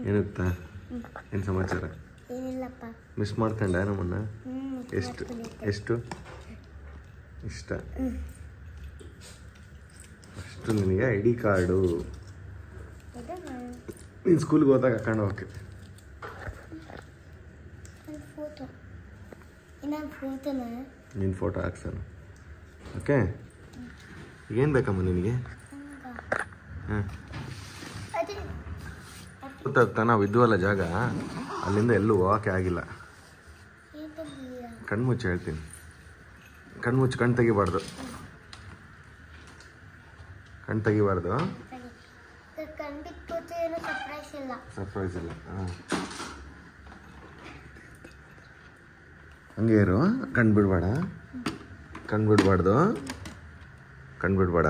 ಏನತ್ತಾ ಏನು ಸಮಾಚಾರ? ಮಿಸ್ ಮಾಡ್ಕೊಂಡ ನಮ್ಮನ್ನ? ಎಷ್ಟು ಎಷ್ಟು ಇಷ್ಟ ಅಷ್ಟು ನಿನಗೆ ಐ ಡಿ ಕಾರ್ಡು ನೀನು ಸ್ಕೂಲ್ಗೆ ಹೋದಾಗ ಹಾಕೊಂಡು ಹೋಗಿ ನಿನ್ನ ಫೋಟೋ ಹಾಕ್ಸೋಣ. ಓಕೆ, ಏನು ಬೇಕಮ್ಮ ನಿನಗೆ? ಹಾಂ, ಗೊತ್ತಾಗ್ತಾ ನಾವು ಇದ್ವಲ್ಲ ಜಾಗ, ಅಲ್ಲಿಂದ ಎಲ್ಲೂ ಹೋಗೋಕ್ಕೆ ಆಗಿಲ್ಲ. ಕಣ್ಮುಚ್ಚಿ ಹೇಳ್ತೀನಿ, ಕಣ್ಮುಚ್ಚಿ ಕಣ್ಣು ತೆಗಿಬಾರ್ದು, ಕಣ್ಣು ತೆಗಿಬಾರ್ದು. ಸರ್ಪ್ರೈಸ್ ಇಲ್ಲ. ಹಾಂ, ಹಂಗೆ ಇರು, ಕಣ್ಣು ಬಿಡಬೇಡ, ಕಣ್ಣು ಬಿಡಬಾರ್ದು, ಕಣ್ಣು ಬಿಡಬೇಡ.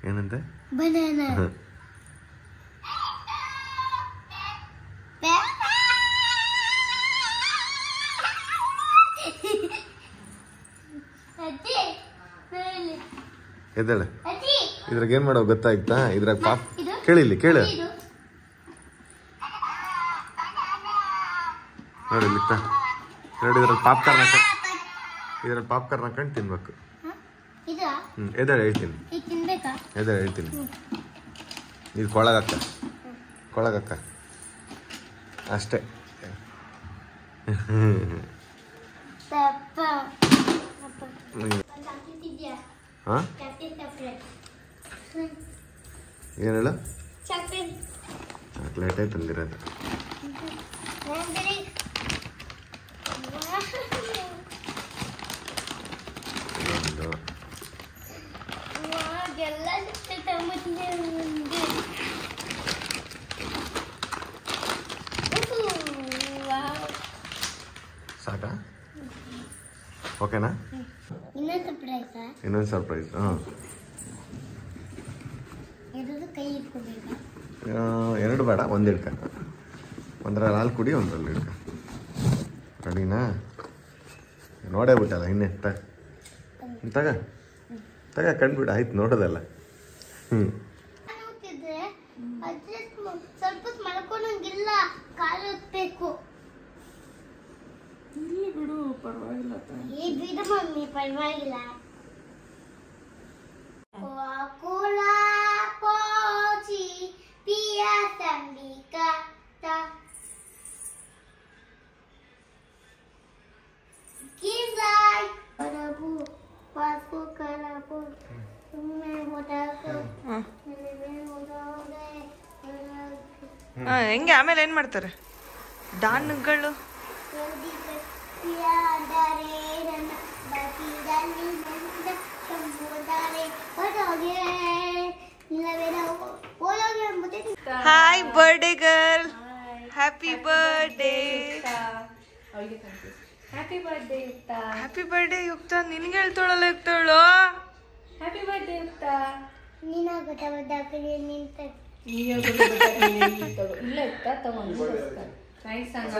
ಏನಂತೆ? ಬನಾನಾ. ಎದ್ದೇಳೆ, ಇದ್ರಾಗ ಏನ್ ಮಾಡೋ ಗೊತ್ತಾಯ್ತಾ? ಇದ್ರಾಗ ಪಾಪ್ ಕೇಳಿಲ್ಲಿ, ಕೇಳು ನೋಡಿ, ಲಿತ್ತ ನೋಡಿ, ಇದ್ರಲ್ಲಿ ಪಾಪ್ಕಾರ್ನ್ ಹಾಕೊಂಡು ತಿನ್ಬೇಕು. ಎದ್ದೇಳೆ ಹೇಳ್ತೀನಿ, ಎದ್ದೇಳೆ ಹೇಳ್ತೀನಿ. ಇದು ಕೊಳಗಕ್ಕ ಅಷ್ಟೇ. ಹಾಂ, ಏನು ಹೇಳು? ಚಾಕ್ಲೇಟೇ ತಂದಿರೋದು. ಸಾಕಾ? ಓಕೆನಾ? ಇನ್ನೊಂದು ಸರ್ಪ್ರೈಸ್. ಹಾಂ, ಎರಡು ಬೇಡ, ಒಂದು ಹಿಡ್ಕ. ಒಂದ್ರಲ್ಲಿ ಹಾಲು ಕುಡಿ, ಒಂದ್ರಲ್ಲಿ ಹಿಡ್ಕ. ರೆಡಿನಾ? ನೋಡೇ ಬಿಟ್ಟಲ್ಲ ಇನ್ನೇ. ತಗ ಕಂಡ್ಬಿಡ, ಆಯ್ತು ನೋಡೋದಲ್ಲ. ಸ್ವಲ್ಪ ಮಲ್ಕೊಂಡಂಗಿಲ್ಲ, ಕಾಲು ಹೊತ್ಬೇಕು. ಇಲ್ಲಿ ಬಿಡು, ಪರವಾಗಿಲ್ಲ. ಬಿಡು ಮಮ್ಮಿ, ಪರವಾಗಿಲ್ಲ. Coca-Cola, Pochi, Pia Sambika, Ta. Kizai, Parabu, Pasco Karabu, ಹೆಂಗೆ ಆಮೇಲೆ ಏನು ಮಾಡ್ತಾರೆ ಡಾನ್ಗಳು? Hi birthday girl, happy birthday. Happy birthday Yukta. Happy birthday Yukta. ನಿನ್ಗೆ ಹೇಳ್ತಾಳಲ್ಲ ಯುಕ್ತಳು. ಹ್ಯಾಪಿ ಬರ್ಡೇ ಯುಕ್ತ. ನೀನಾಗುತ್ತೆ ಬದ್ದಾಕಲಿ ನಿಂತ. ಇಲ್ಲ ಯುಕ್ತ ತಗೊಂಡು ನೈಸ್ ಅಣ್ಣ.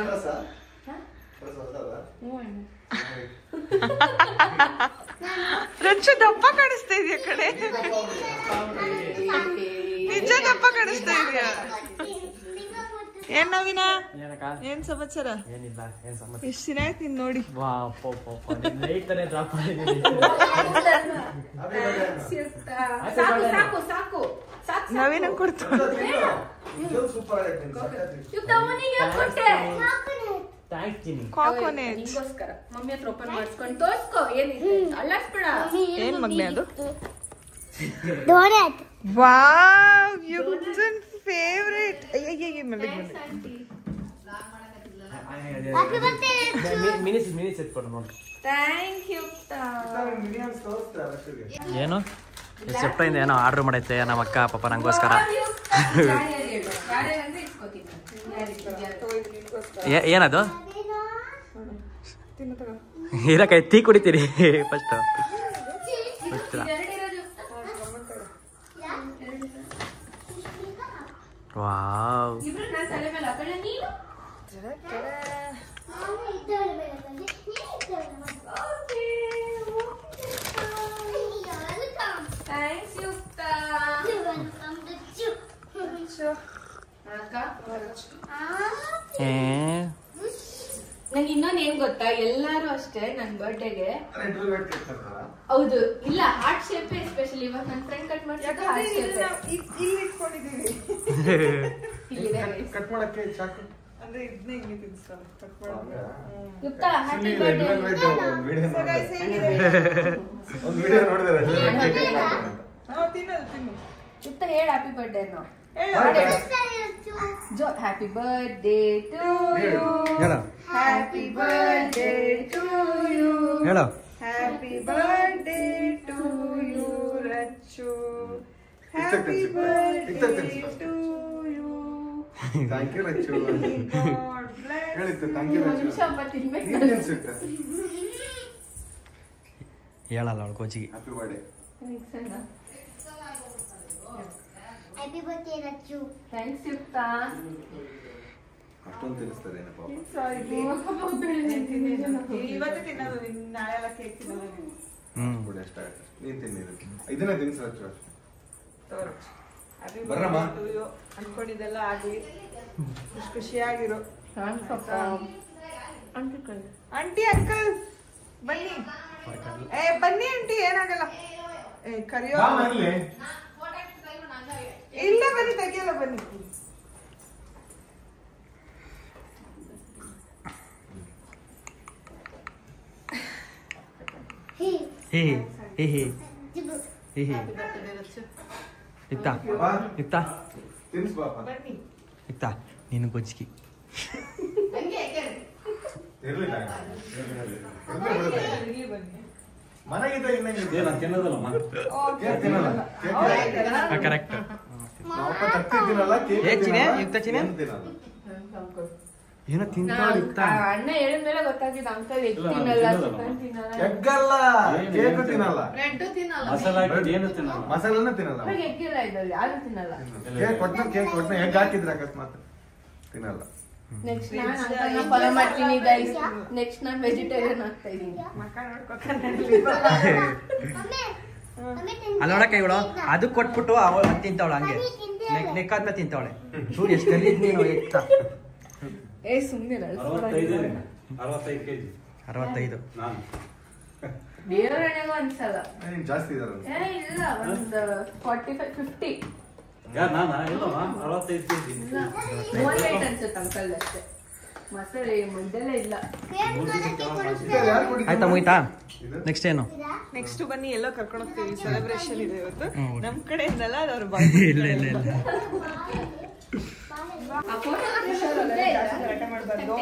ರಂಚು ದಪ್ಪ ಕಾಣಿಸ್ತಾ ಇದೆಯಾ ಕಡೆ? ನಿಜ ದಪ್ಪ ಕಾಣಿಸ್ತಾ ಇದೆಯಾ? ಏನ್ ನವೀನ, ಏನ್ ಸಮಾಚಾರ? ಎಷ್ಟು ದಿನ ಆಯ್ತು ನೀನ್ ನೋಡಿ. ನವೀನ ಕೊಡ್ತು. ಏನ್ ಮಗ್ನೆ ಅದು? ವಾವ್, ಯುಕ್ತನ್ ಫೇವರೇಟ್. ಅಯ್ಯಯ್ಯ ಮೆಲ್ಲಿಗೆ ಏನು ಸೆಪ್ಟೆಂಬರ್ ಏನೋ ಆರ್ಡರ್ ಮಾಡೈತೆ ನಮ್ಮ ಅಕ್ಕ ಪಾಪ ನಂಗೋಸ್ಕರ. ಏನದು? ಹೀರಕಾಯಿ ಟೀ ಕುಡಿತೀರಿ ಫಸ್ಟ್. ವಾವ್ ನಂಗೆ ಇನ್ನೊಂದು ಏನ್ ಗೊತ್ತಾ, ಎಲ್ಲಾರು ಅಷ್ಟೇ ನನ್ ಬರ್ಡೇಗೆ ಹೌದು ಇಲ್ಲ ಹಾರ್ಟ್ ಶೇಪ್ ಎಸ್ಪೆಷಲಿ ಇವಾಗ ನನ್ನ ಫ್ರೆಂಡ್ ಕಟ್ ಮಾಡ್ತಾರೆ ಕಟ್ ಮಾಡಕ್ಕೆ ಚಾಕು ಅಂದ್ರೆ ಇದನ್ನೇ ಹಿಂಗೆ ತಿನ್ಸ್ತಾರೆ ಕಟ್ ಮಾಡೋದು. ಯುಕ್ತ ಹ್ಯಾಪಿ ಬರ್ಡೇ ಒಂದು ವಿಡಿಯೋ ನೋಡಿದ್ರೆ ತಿನ್ನು ಯುಕ್ತ ಹೇಳ ಹ್ಯಾಪಿ ಬರ್ಡೇ ಅನ್ನೋ ಜೋ happy birthday to you happy birthday to you ಹೇಳು happy birthday to you Rachu happy birthday to you thank you Rachu ಹೇಳಿತ್ತು ಥ್ಯಾಂಕ್ ಯು ರಚ್ಚು ನಿಮಿಷ ತಿನ್ಬೇಕು ಹೇಳಲ್ಲ ಅವಳು ಕೋಚಿಗೆ happy birthday happy birthday Rachu thanks Yukta ಅಷ್ಟೊಂದು ತಿನ್ನಿಸ್ತಾರೆ ಏನಪ್ಪ ಇವತ್ತೇ ತಿನ್ನೋದು ನಾಳೆ ಎಲ್ಲ ಕೇಕ್ ತಿನ್ನೋದು ನೀನು. ಬಿಡಿ ಅಷ್ಟಾಗುತ್ತೆ ನೀನು ತಿನ್ನಿದ್ದು ಇದನ್ನ ತಿನ್ನಿಸು ರಚ್ಚು ತೋರು. Happy ಬರ್ರಮ್ಮ. birthday to you. ಅನ್ಕೊಂಡಿದ್ದೆಲ್ಲ ಆಗ್ಲಿ ಖುಷಿಯಾಗಿರು. ಆಂಟಿ ಅಂಕಲ್ ಬನ್ನಿ ಬನ್ನಿ ಆಂಟಿ ಏನಾಗಲ್ಲ ಕರಿಯೋ ಇಲ್ಲ ಬನ್ನಿ ತೆಗಿಯಲ್ಲ ಬನ್ನಿ ಹೇ ಹೇ ಹೇ ಹೇ ಹೇ ಯುಕ್ತ ಯುಕ್ತ ತಿನ್ನಿಸ್ ಬಾಪ ಬನ್ನಿ ಯುಕ್ತ ನೀನು ಕೋಚಿಗೆ ಇರ್ಲಿಲ್ಲ ಇಲ್ಲಿ ಬನ್ನಿ ಮನೆಗಿದ್ದ ಇನ್ನಂಗೆ Okay. ಕರೆಕ್ಟ್ ನಾವಪ್ಪ ತತ್ತಿ ತಿನ್ನಲ್ಲ ಕೇಕ್ ಏ ಚಿನೆ, ತಿನ್ನಲ್ಲ, ಯುಕ್ತ ಚಿನೆ? ಏನು ತಿನ್ನಲ್ಲ ಏನೋ ತಿಂತಾಳು ಯುಕ್ತ ಅಣ್ಣ ಹೇಳಿದ್ಮೇಲೆ ಗೊತ್ತಾಗಿದ್ದು ಅಂಕಲ್ ಎಗ್ ತಿನ್ನಲ್ಲ ಚಿಕನ್ ತಿನ್ನಲ್ಲ ಎಗ್ಗಲ್ಲ ಕೇಕ್ ತಿನ್ನಲ್ಲ ಮಸಾಲನ ತಿನ್ನಲ್ಲ ಇವಾಗ ಎಗ್ ಇಲ್ಲ ಇದ್ರಲ್ಲಿ ಯಾರು ತಿನ್ನಲ್ಲ ಕೇಕ್ ಕೊಟ್ಟ ಎಗ್ ಹಾಕಿದ್ರೆ ಅಕಸ್ಮಾತ್ ತಿನ್ನಲ್ಲ ನೆಕ್ಸ್ಟ್ ನಾನು ಅಂಕಲ್ನ ಫಾಲೋ ಮಾಡ್ತೀನಿ ಗೈಸ್ ನೆಕ್ಸ್ಟ್ ನಾನು ವೆಜಿಟೇರಿಯನ್ ಆಗ್ತಾ ಇದೀನಿ ಮಕ್ಕ ನೋಡ್ಕೊತ ಅಲ್ಲಿ ನೋಡಕ್ಕೆ ಇವಳು ಅದು ಕೊಟ್ಬಿಟ್ಟು ಅವಳು ಅದು ತಿಂತಾವಳು ಹಂಗೆ ನೆಕ್ಕಾದ್ಮೇಲೆ ತಿಂತಾವಳೆ ಚೂರು ಎಷ್ಟು ಕಲಿದ್ ನೀನು ಯುಕ್ತ ಏ ಸುಮ್ಮನೆ 65 ದೇವರಣೆಗೂ ಅನ್ಸಲ್ಲ ನೀನ್ ಜಾಸ್ತಿ ಇದಾರೆ ಏ ಇಲ್ಲ ಒಂದು 45-50 ಮೂವತ್ತೈದು ಅನ್ಸುತ್ತೆ ಅಂಕಲ್ ಅಷ್ಟೇ ಮಸಾಲೆ ಮದ್ದೆಲ್ಲ ಇಲ್ಲ ಆಯ್ತಾ ಮುಗಿತಾ ನೆಕ್ಸ್ಟ್ ಏನು ನೆಕ್ಸ್ಟ್ ಬನ್ನಿ ಎಲ್ಲೋ ಕರ್ಕೊಂಡು ಹೋಗ್ತೀವಿ ಸೆಲೆಬ್ರೇಷನ್ ಇದೆ ಇವತ್ತು ನಮ್ ಕಡೆ ಇಂದಲ್ಲ ಅವ್ರ ಇಲ್ಲ ಇಲ್ಲ ಇಲ್ಲ ಗಲಾಟೆ ಮಾಡ್ಬಾರ್ದು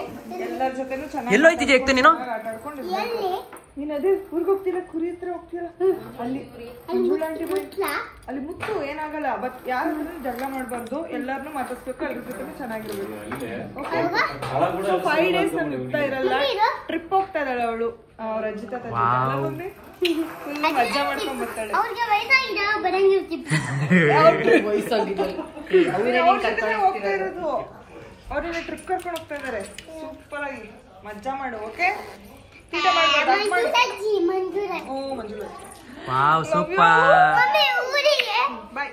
ಎಲ್ಲರ ಜೊತೆನೂ ಚೆನ್ನಾಗಿ ಎಲ್ಲೋಯ್ತಿದ್ಯಾ ಯುಕ್ತ ನೀನು ಆಟ ಆಡ್ಕೊಂಡು ನೀನ್ ಅದೇ ಊರ್ಗ್ ಹೋಗ್ತೀರಾ ಕುರಿ ಹತ್ರ ಹೋಗ್ತೀರಾ ಅಲ್ಲಿ ಮಂಜುಳಾ ಆಂಟಿ ಅಲ್ಲಿ ಮುತ್ತು ಏನಾಗಲ್ಲ ಬಟ್ ಯಾರ ಜಗಳ ಮಾಡ್ಬಾರ್ದು ಎಲ್ಲಾರನ್ನೂ ಮಾತಾಡ್ಸ್ಬೇಕು ಅದ್ರ ಜೊತೆ ಚೆನ್ನಾಗಿರ್ಬೇಕು 5 days ನಮ್ಗೆ ಮುಗ್ತಾ ಇರಲ್ಲ ಟ್ರಿಪ್ ಹೋಗ್ತಾ ಇದ್ದಾಳೆ ಅವಳು ಅವ್ರ ಅಜ್ಜಿ ತಾತ ಫುಲ್ ಮಜಾ ಮಾಡ್ಕೊಂಡ್ ಬರ್ತಾಳೆ ಹೋಗ್ತಾ ಇರೋದು ಅವ್ರನ್ನ ಟ್ರಿಪ್ ಕರ್ಕೊಂಡು ಹೋಗ್ತಾ ಇದಾರೆ ಸೂಪರ್ ಆಗಿ ಮಜಾ ಮಾಡು ಓಕೆ ಓ ಮಂಜುಳಾ ವಾವ್ ಸೂಪರ್ ಬಾಯ್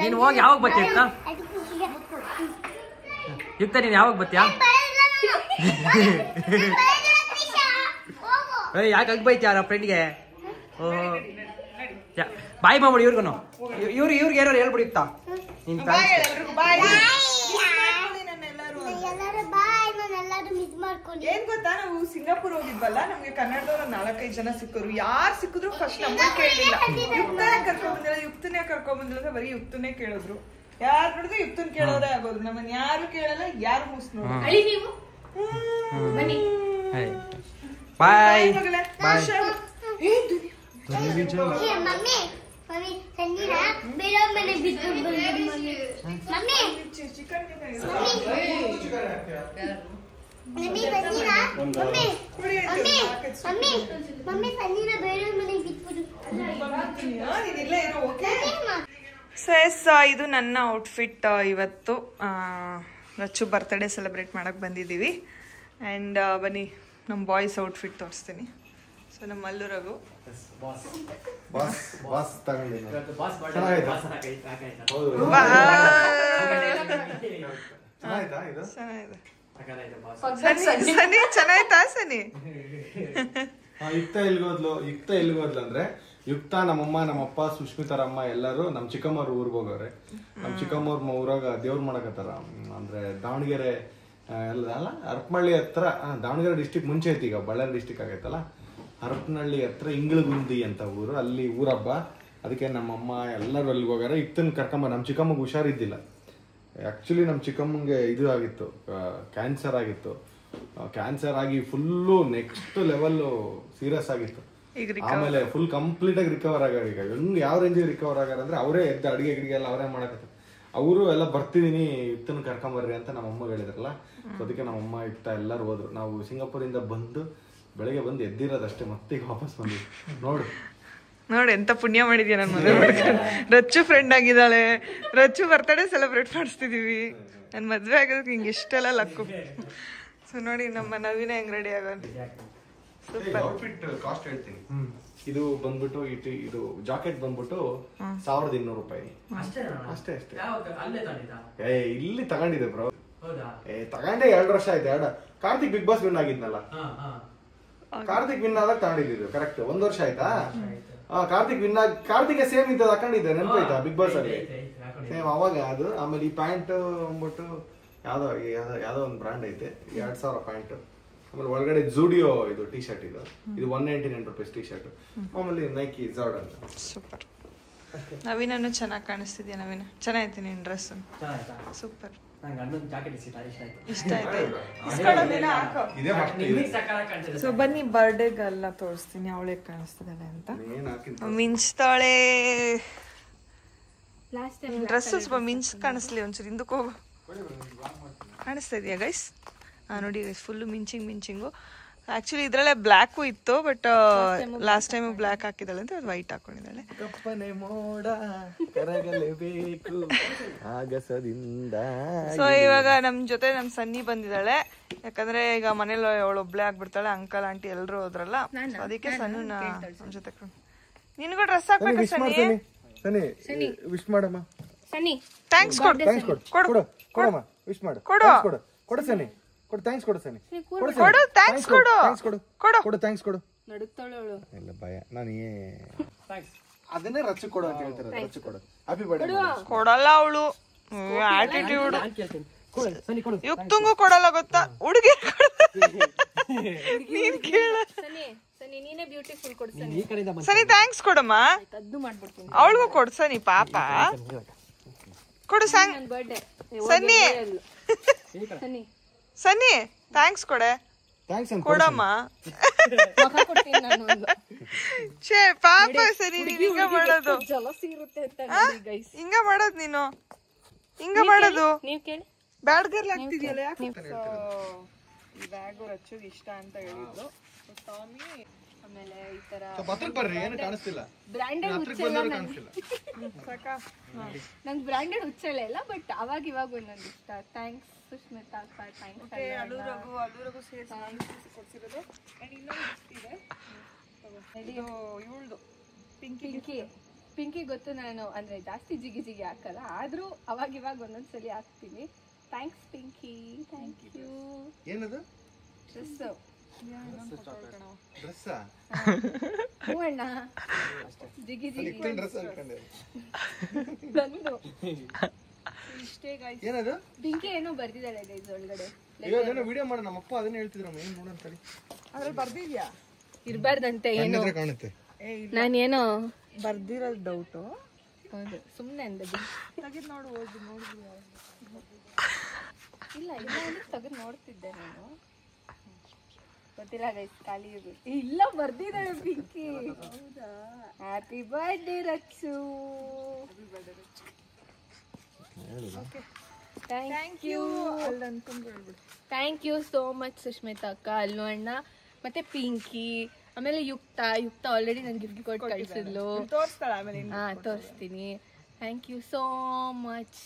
ನೀನು ಹೋಗಿ ಯಾವಾಗ ಬರ್ತೀಯ ಯುಕ್ತ ಯುಕ್ತ ನೀನು ಯಾವಾಗ ಬರ್ತೀಯಾ ಯಾಕೆ ಹಗ್ ಬೈತೀಯ ಅವ್ರ ಫ್ರೆಂಡ್ಗೆ ಓಹೋ ಬಾಯ್ ಮಾಡ್ಬಿಡಿ ಇವ್ರಿಗೂ ಇವ್ರಿಗೆ ಏನಾರು ಹೇಳ್ಬಿಡಿ ಯುಕ್ತ ನಿನ್ ಬಾಯ್ ಎಲ್ರಿಗೂ ಬಾಯ್ ಏನ್ ಗೊತ್ತಾ ನಾವು ಸಿಂಗಾಪುರ್ ಹೋಗಿದ್ವಲ್ಲ ನಮ್ಗೆ ಕನ್ನಡದವ್ರ 4-5 ಜನ ಸಿಕ್ಕರು ಯಾರು ಸಿಕ್ಕಿದ್ರು ಫಸ್ಟ್ ನಮ್ಮನ್ನ ಕೇಳಿಲ್ಲ ಯುಕ್ತನೇ ಕರ್ಕೊಂಡ್ ಬಂದಿಲ್ಲ ಯುಕ್ತನೇ ಕರ್ಕೊಂಡ್ ಬಂದಿಲ್ಲ ಬರೀ ಯುಕ್ತನೇ ಕೇಳಿದ್ರು ಯಾರು ನೋಡಿದ್ರು ಯುಕ್ತನ್ ಕೇಳೋರೇ ಆಗೋದು ನಮ್ಮನ್ನ ಯಾರು ಕೇಳಲ್ಲ ಯಾರು ಮೂಸ್ ನೋಡಿ ಅಳಿ ನೀವು ಬನ್ನಿ ಬಾಯ್ ಚಿಕನ್ ಸೊ ಎಸ್ ಇದು ನನ್ನ ಔಟ್ಫಿಟ್ ಇವತ್ತು ರಚ್ಚು ಬರ್ತ್ಡೇ ಸೆಲೆಬ್ರೇಟ್ ಮಾಡಕ್ಕೆ ಬಂದಿದ್ದೀವಿ. ಆ್ಯಂಡ್ ಬನ್ನಿ ನಮ್ಮ ಬಾಯ್ಸ್ ಔಟ್ಫಿಟ್ ತೋರಿಸ್ತೀನಿ. ಸೊ ನಮ್ಮ ಮಲ್ಲು ರಘು ಸನಿ ಚೆನ್ನಾಯ್ತಾ ಸನಿ? ಯುಕ್ತ ಎಲ್ಗೋದ್ಲು ಅಂದ್ರೆ ಯುಕ್ತ ನಮ್ಮಮ್ಮ ನಮ್ಮಪ್ಪ ಸುಷ್ಮಿತಾರಮ್ಮ ಎಲ್ಲರೂ ನಮ್ಮ ಚಿಕ್ಕಮ್ಮವ್ರ ಊರ್ಗ್ ಹೋಗವ್ರೆ. ನಮ್ಮ ಚಿಕ್ಕಮ್ಮವ್ರ ಊರಾಗ ದೇವ್ರ ಮಾಡಕತ್ತಾರ. ಅಂದ್ರೆ ದಾವಣಗೆರೆ ಅಲ್ಲ ಹರಪನಹಳ್ಳಿ ಹತ್ರ, ದಾವಣಗೆರೆ ಡಿಸ್ಟಿಕ್ ಮುಂಚೆ ಐತಿ, ಈಗ ಬಳ್ಳಾರಿ ಡಿಸ್ಟಿಕ್ ಆಗೈತಲ್ಲ. ಹರಪನಹಳ್ಳಿ ಹತ್ರ ಇಂಗಳಗುಂದಿ ಅಂತ ಊರು, ಅಲ್ಲಿ ಊರಬ್ಬ. ಅದಕ್ಕೆ ನಮ್ಮಮ್ಮ ಎಲ್ಲರೂ ಅಲ್ಲಿಗೆ ಹೋಗಾರ. ಇತ್ತನ್ ಕರ್ಕೊಂಬ. ನಮ್ಮ ಚಿಕ್ಕಮ್ಮಗೆ ಹುಷಾರಿದ್ದಿಲ್ಲ. ಆಕ್ಚುಲಿ ನಮ್ಮ ಚಿಕ್ಕಮ್ಮಂಗೆ ಇದು ಆಗಿತ್ತು, ಕ್ಯಾನ್ಸರ್ ಆಗಿತ್ತು. ಕ್ಯಾನ್ಸರ್ ಆಗಿ ಫುಲ್ಲು ನೆಕ್ಸ್ಟ್ ಲೆವೆಲ್ ಸೀರಿಯಸ್ ಆಗಿತ್ತು. ಆಮೇಲೆ ಫುಲ್ ಕಂಪ್ಲೀಟ್ ಆಗಿ ರಿಕವರ್ ಆಗ್ಯಾರ. ಈಗ ಹೆಂಗ್ ಯಾವ ರೇಂಜಿಗೆ ರಿಕವರ್ ಆಗ್ಯಾರ ಅಂದ್ರೆ ಅವರೇ ಎದ್ದು ಅಡಿಗೆ ಗಿಡಿಗೆ ಎಲ್ಲ ಅವರೇ ಮಾಡಕತ್ತ. ಅವರು ಎಲ್ಲ ಬರ್ತಿದೀನಿ ಇತ್ತನ ಕರ್ಕೊಂಬರ್ರಿ ಅಂತ ನಮ್ಮಮ್ಮ ಹೇಳಿದ್ರಲ್ಲ. ಸೊ ಅದಕ್ಕೆ ನಮ್ಮಮ್ಮ ಇತ್ತ ಎಲ್ಲರೂ ಹೋದ್ರು. ನಾವು ಸಿಂಗಾಪುರಿಂದ ಬಂದು ಬೆಳಗ್ಗೆ ಬಂದು ಎದ್ದಿರೋದಷ್ಟೇ, ಮತ್ತೆ ಈಗ ವಾಪಸ್ ಬಂದ್ವಿ. ನೋಡಿ ಎಂತ ಪುಣ್ಯ ಮಾಡಿದ್ಯಾ ನನ್ನ ಮದುವೆ ಮಾಡ್ಕೊಂಡು. ರಚ್ಚು ಫ್ರೆಂಡ್ ಆಗಿದ್ದಾಳೆ, ರಚ್ಚು ಬರ್ತಡೇ ಸೆಲೆಬ್ರೇಟ್ ಮಾಡಿಸ್ತಿದೀವಿ. ನನ್ನ ಮದುವೆ ಆಗೋದಕ್ಕೆ ಹಿಂಗೆ ಇಷ್ಟೆಲ್ಲ ಲಕ್ಕು. ಸೊ ನೋಡಿ ನಮ್ಮ ನವೀನ ಹೆಂಗ್ ರೆಡಿ ಆಗೋಣ. ಔಟ್ಫಿಟ್ ಕಾಸ್ಟ್ ಹೇಳ್ತೀನಿ. ಇದು ಬಂದ್ಬಿಟ್ಟು ಇದು ಜಾಕೆಟ್ ಬಂದ್ಬಿಟ್ಟು 1200 ರೂಪಾಯಿ ಅಷ್ಟೇ. ಇಲ್ಲಿ ತಗೊಂಡಿದೆ ಬ್ರೋ. ತಗೊಂಡೆ 2 ವರ್ಷ ಆಯ್ತು. ಕಾರ್ತಿಕ್ ಬಿಗ್ ಬಾಸ್ ವಿನ್ ಆಗಿದ್ನಲ್ಲ, ಕಾರ್ತಿಕ್ ವಿನ್ ಆದಾಗ ತಗೊಂಡಿದ್ದು ಕರೆಕ್ಟ್ 1 ವರ್ಷ ಆಯ್ತಾ? ಕಾರ್ತಿಕ್ ಸೇಮ್ ಇಂತ ತಕೊಂಡಿದ್ದೆ, ನೆನಪಾಯ್ತಾ ಬಿಗ್ ಬಾಸ್ ಅಲ್ಲಿ ಸೇಮ್ ಅವಾಗ ಅದು. ಆಮೇಲೆ ಈ ಪ್ಯಾಂಟ್ ಬಂದ್ಬಿಟ್ಟು ಯಾವ್ದೋ ಒಂದು ಬ್ರಾಂಡ್ ಐತೆ, 2000 ಪ್ಯಾಂಟ್. ಆಮೇಲೆ ಒಳಗಡೆ ಜೂಡಿಯೋ ಇದು ಟಿ ಶರ್ಟ್, ಇದು 199 ರೂಪೀಸ್ ಟಿ ಶರ್ಟ್. ಆಮೇಲೆ ನೈಕಿ ಜಾರ್ಡನ್. ಸೂಪರ್. ನವೀನನ್ನು ಚೆನ್ನಾಗಿ ಕಾಣಿಸ್ತಿದ್ಯಾ ನವೀನ? ಚೆನ್ನಾಗೈತೆ ನಿನ್ ಡ್ರೆಸ್, ಸೂಪರ್. ಇಷ್ಟ ಆಯ್ತು. ಸೊ ಬನ್ನಿ ಬರ್ಡೇಗೆಲ್ಲ ತೋರಿಸ್ತೀನಿ ಅವಳೆ ಕಾಣಿಸ್ತಿದ್ದಾಳೆ ಅಂತ. ಮಿಂಚ್ತಾಳೆ ಡ್ರೆಸ್ ಸ್ವಲ್ಪ ಮಿಂಚ್ ಕಾಣಿಸ್ಲಿ ಒಂಚೂರು ಹಿಂದಕ್ಕೆ ಹೋಗು. ಕಾಣಿಸ್ತಾ ಇದೆಯಾ ಗೈಸ್? ನೋಡಿ ಗೈಸ್, ಫುಲ್ಲು ಮಿಂಚಿಂಗು. ಆಕ್ಚುಲಿ ಇದ್ರಲ್ಲೇ ಬ್ಲ್ಯಾಕು ಇತ್ತು, ಬಟ್ ಲಾಸ್ಟ್ ಟೈಮ್ ಬ್ಲ್ಯಾಕ್ ಹಾಕಿದಾಳೆ ಅಂತ ವೈಟ್ ಹಾಕೊಂಡಿದ್ದಾಳೆ. ಸೊ ಇವಾಗ ನಮ್ ಜೊತೆ ನಮ್ ಸನ್ನಿ ಬಂದಿದ್ದಾಳೆ. ಯಾಕಂದ್ರೆ ಈಗ ಮನೇಲಿ ಅವಳು ಒಬ್ಳೆ ಆಗ್ಬಿಡ್ತಾಳೆ, ಅಂಕಲ್ ಆಂಟಿ ಎಲ್ರು ಹೋದ್ರಲ್ಲ. ಅದಕ್ಕೆ ಸಣ್ಣ ನಮ್ ಜೊತೆ ನಿನ್ಗೂ ಡ್ರೆಸ್ ಹಾಕ್ಬೇಕು ಸನ್ನಿ. ವಿಶ್ ಮಾಡಮ್ಮ ಸನ್ನಿ. ಥ್ಯಾಂಕ್ಸ್ ಕೊಡು ಕೊಡಮ್ಮ, ವಿಶ್ ಮಾಡು. ಕೊಡು ಸನ್ನಿ, ಕೊಡು. ಥ್ಯಾಂಕ್ಸ್ ಕೊಡು ಸನ್ನಿ, ಕೊಡು. ಥ್ಯಾಂಕ್ಸ್ ಕೊಡು, ಕೊಡು ಥ್ಯಾಂಕ್ಸ್ ಕೊಡು. ನಡುಕ್ತಾಳೆ ಅವಳು. ಇಲ್ಲ ಭಯ, ನಾನು ಅದನ್ನೇ ರಚ್ಚು ಕೊಡು ಅಂತ ಹೇಳ್ತಾರೆ. ರಚ್ಚು ಕೊಡು, ಹ್ಯಾಪಿ ಬರ್ಡೇ. ಕೊಡಲ್ಲ ಅವಳು, ಆಟಿಟ್ಯೂಡ್. ಯುಕ್ತಂಗೂ ಕೊಡಲ್ಲ ಗೊತ್ತಾ, ಹುಡುಗಿ ನೀನ್ ಕೇಳ. ಸನಿ ನೀನೇ ಬ್ಯೂಟಿಫುಲ್ ಕೊಡು ಸನಿ. ಸನಿ ಥ್ಯಾಂಕ್ಸ್ ಕೊಡಮ್ಮ. ಕದ್ದು ಮಾಡ್ಬಿಡ್ತೀನಿ. ಅವಳಿಗೂ ಕೊಡು ಸನಿ, ಪಾಪ ಕೊಡು. ನನ್ನ ಬರ್ಡೇ ಸನ್ನಿ, ಸನಿ ಸನ್ನಿ ಥ್ಯಾಂಕ್ಸ್ ಕೊಡೆ. ಕೊಡಮ್ಮ. ಛೇ ಪಾಪ ಸರಿ, ನೀನ್ ಹಿಂಗ ಮಾಡೋದು, ಹಿಂಗ ಮಾಡೋದು ನೀನು, ಹಿಂಗ ಮಾಡೋದು. ಬ್ಯಾಡ್ ಗರ್ಲ್ ಆಗ್ತಿದ್ಯಲ್ಲ ಯಾಕೆ? ಈ ಬ್ಯಾಗು ರಚ್ಚುಗೆ ಇಷ್ಟ ಅಂತ ಹೇಳಿದ್ರು ಟಾಮಿ. ಆಮೇಲೆ ಈ ತರ ಬ್ರಾಂಡೆಡ್ ನಂಗೆ ಬ್ರಾಂಡೆಡ್ ಹುಚ್ಚಳೆ ಇಲ್ಲ, ಬಟ್ ಅವಾಗ ಇವಾಗ ಒಂದೊಂದು ಇಷ್ಟ. Thanks Sushmita for thanks. ಅಲ್ಲೂರಗು ಸೇರಿಸಿ ಕೊಡ್ಸಿರೋದು. ಇವಳ್ದು ಪಿಂಕಿ ಗೊತ್ತು. ನಾನು ಅಂದ್ರೆ ಜಾಸ್ತಿ ಜಿಗಿ ಹಾಕಲ್ಲ, ಆದ್ರೂ ಅವಾಗ ಇವಾಗ ಒಂದೊಂದ್ಸಲಿ ಹಾಕ್ತೀನಿ. Thanks Pinky, thank you. ಏನದು ಡ್ರೆಸ್? ಡ್ರೆಸ್ಸಾ? ಹ್ಞೂ ಅಣ್ಣ, ಜಿಗಿ ಬಂದು ಇಷ್ಟೇ ಗೈಸ್. ಏನದು? ಪಿಂಕಿ ಏನೋ ಬರ್ದಿದ್ದಾಳೆ ಗೈಸ್ ಒಳಗಡೆ. ಇವಾಗೇನೋ ವಿಡಿಯೋ ಮಾಡ, ನಮ್ಮಪ್ಪ ಅದನ್ನ ಹೇಳ್ತಿದ್ರಮ್ಮ. ಏನು ನೋಡಂತೇಳಿ ಅದ್ರಲ್ಲಿ ಬರ್ದಿದ್ಯಾ? ಇರ್ಬಾರ್ದಂತೆ ಏನೋ ಕಾಣುತ್ತೆ. ನಾನೇನೋ ಬರ್ದಿರೋದು ಡೌಟು. ಹೌದು, ಸುಮ್ಮನೆ ಅಂದದ್ದು. ತೆಗೆದು ನೋಡು, ನೋಡಿದ್ವಿ. ಇಲ್ಲ ತೆಗೆದು ನೋಡ್ತಿದ್ದೆ ನಾನು, ಗೊತ್ತಿಲ್ಲ ಗೈಸ್. ಖಾಲಿ ಇರ್ಬೇಕು. ಇಲ್ಲ ಬರ್ದಿದ್ದಾಳೆ ಪಿಂಕಿ. ಹೌದಾ? Happy birthday Rachu. Thank you, thank you so much Sushmita ಅಕ್ಕ, ಅಲ್ಲು ಅಣ್ಣ, ಮತ್ತೆ ಪಿಂಕಿ, ಆಮೇಲೆ ಯುಕ್ತ ಆಲ್ರೆಡಿ ನಂಗೆ ಗಿಫ್ಟ್ ಕೊಟ್ಟು ಕಳಿಸಿದ್ಲು. ತೋರಿಸ್ತಾಳೆ ಆಮೇಲೆ. ತೋರಿಸ್ತೀನಿ. Thank you so much.